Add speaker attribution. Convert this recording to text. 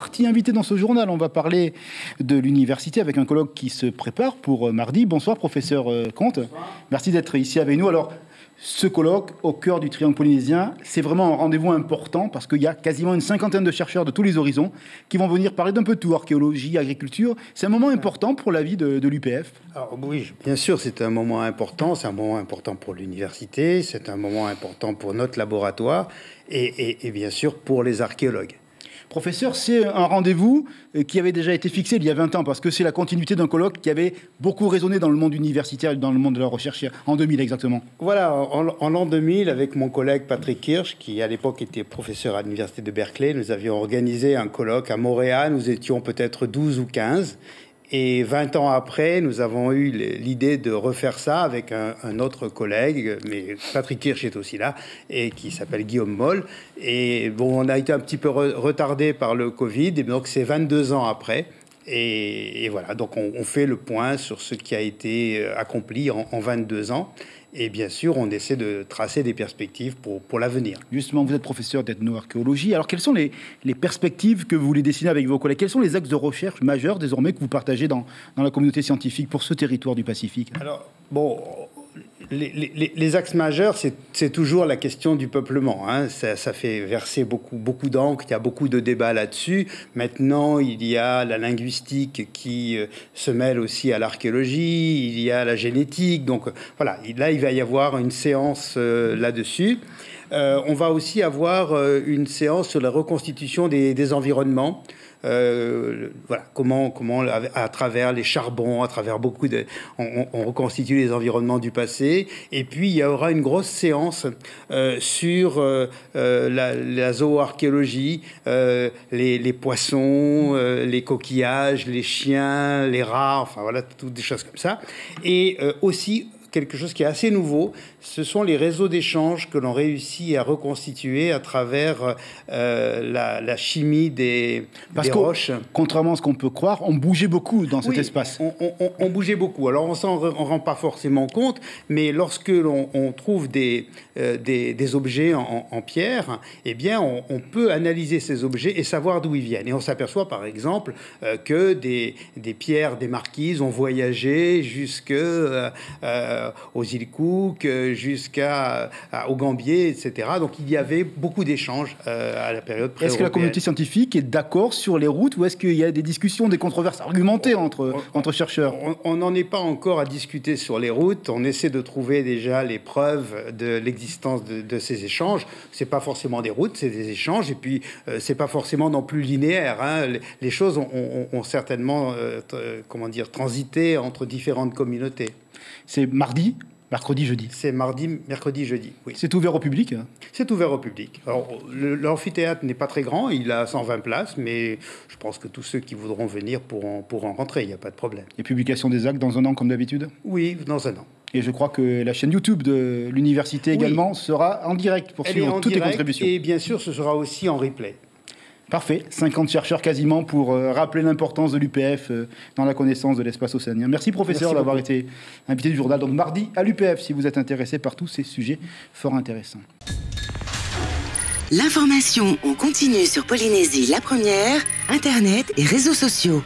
Speaker 1: Partie invitée dans ce journal, on va parler de l'université avec un colloque qui se prépare pour mardi. Bonsoir professeur Comte. Bonsoir. Merci d'être ici avec nous. Alors, ce colloque au cœur du triangle polynésien, c'est vraiment un rendez-vous important parce qu'il y a quasiment une cinquantaine de chercheurs de tous les horizons qui vont venir parler d'un peu de tout, archéologie, agriculture. C'est un moment important pour la vie de l'UPF.
Speaker 2: Alors oui, bien sûr, c'est un moment important. C'est un moment important pour l'université, c'est un moment important pour notre laboratoire et bien sûr pour les archéologues.
Speaker 1: Professeur, c'est un rendez-vous qui avait déjà été fixé il y a 20 ans, parce que c'est la continuité d'un colloque qui avait beaucoup résonné dans le monde universitaire et dans le monde de la recherche, en 2000 exactement.
Speaker 2: Voilà, en l'an 2000, avec mon collègue Patrick Kirsch, qui à l'époque était professeur à l'université de Berkeley, nous avions organisé un colloque à Montréal. Nous étions peut-être 12 ou 15. Et 20 ans après, nous avons eu l'idée de refaire ça avec un autre collègue, mais Patrick Kirsch est aussi là, et qui s'appelle Guillaume Moll. Et bon, on a été un petit peu retardé par le Covid, et donc c'est 22 ans après. Et voilà, donc on fait le point sur ce qui a été accompli en 22 ans. Et bien sûr, on essaie de tracer des perspectives pour l'avenir.
Speaker 1: Justement, vous êtes professeur d'ethnoarchéologie. Alors, quelles sont les perspectives que vous voulez dessiner avec vos collègues? Quels sont les axes de recherche majeurs, désormais, que vous partagez dans la communauté scientifique pour ce territoire du Pacifique?
Speaker 2: Alors, bon, les axes majeurs, c'est toujours la question du peuplement. Hein. Ça fait verser beaucoup d'encre. Il y a beaucoup de débats là-dessus. Maintenant, il y a la linguistique qui se mêle aussi à l'archéologie. Il y a la génétique. Donc voilà, là, il va y avoir une séance là-dessus. On va aussi avoir une séance sur la reconstitution des environnements. Voilà, comment à travers les charbons, à travers on reconstitue les environnements du passé. Et puis il y aura une grosse séance sur la zooarchéologie, les poissons, les coquillages, les chiens, les rats, enfin voilà, toutes des choses comme ça. Et aussi quelque chose qui est assez nouveau, ce sont les réseaux d'échange que l'on réussit à reconstituer à travers la chimie des roches.
Speaker 1: Contrairement à ce qu'on peut croire, on bougeait beaucoup dans cet espace.
Speaker 2: On bougeait beaucoup. Alors on s'en rend pas forcément compte, mais lorsque on trouve des objets en pierre, eh bien on peut analyser ces objets et savoir d'où ils viennent. Et on s'aperçoit par exemple que des pierres des Marquises ont voyagé jusque aux îles Cook, au Gambier, etc. Donc il y avait beaucoup d'échanges à la période pré-européenne.
Speaker 1: Est-ce que la communauté scientifique est d'accord sur les routes ou est-ce qu'il y a des discussions, des controverses argumentées entre chercheurs?
Speaker 2: On n'en est pas encore à discuter sur les routes. On essaie de trouver déjà les preuves de l'existence de ces échanges. C'est pas forcément des routes, c'est des échanges. Et puis c'est pas forcément non plus linéaire. Hein. Les choses ont certainement transité entre différentes communautés.
Speaker 1: C'est mardi, mercredi, jeudi.
Speaker 2: C'est mardi, mercredi, jeudi, oui.
Speaker 1: C'est ouvert au public?
Speaker 2: C'est ouvert au public. Alors, l'amphithéâtre n'est pas très grand, il a 120 places, mais je pense que tous ceux qui voudront venir pourront rentrer, il n'y a pas de problème.
Speaker 1: Et publication des actes dans un an comme d'habitude?
Speaker 2: Oui, dans un an.
Speaker 1: Et je crois que la chaîne YouTube de l'université également sera en direct pour suivre toutes les contributions.
Speaker 2: Et bien sûr, ce sera aussi en replay.
Speaker 1: Parfait, 50 chercheurs quasiment pour rappeler l'importance de l'UPF dans la connaissance de l'espace océanien. Merci professeur d'avoir été invité du journal. Donc mardi à l'UPF si vous êtes intéressé par tous ces sujets fort intéressants.
Speaker 3: L'information en continu sur Polynésie la première, Internet et réseaux sociaux.